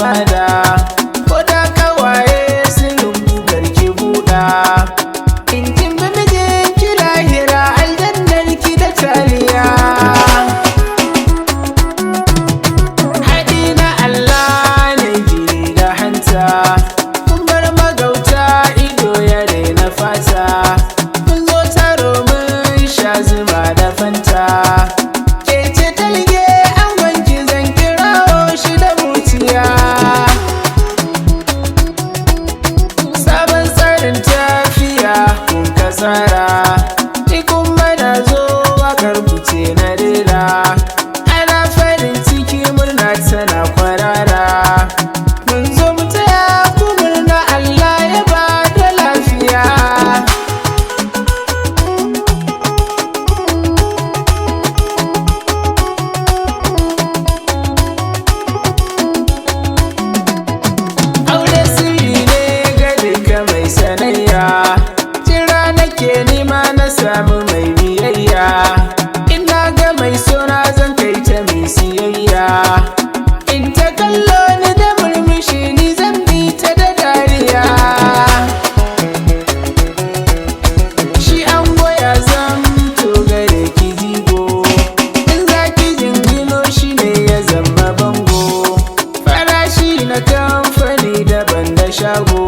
bada ko da kawaye sun rubutar ki buɗa in kin bi mijin ki lahira aljannar ki da taliya haɗi na Allah ne jini da hanta kun bar magauta ido ya daina fata kun zo taro mun sha zuma da fanta ke ce talge an wanki zan kirawo shi da mutiya sabon tsarin tafiya kun kasara ni kuma na zo wakar kuce na rera ana farin ciki murna tana kwarara mun zo mu taya ku murna Allah ya ba da lafiya aure sirri ne ga duka mai sanayya jira nake nima na samu mai biyayya ina ga mai sona zan kai ta mai siyayya in ta kallo ni da murmushi ni zan bi ta da dariya shi an goya zan to gare ki jigo in za ki jingino shi ne ya zama bango farashi na kamfani daban da shago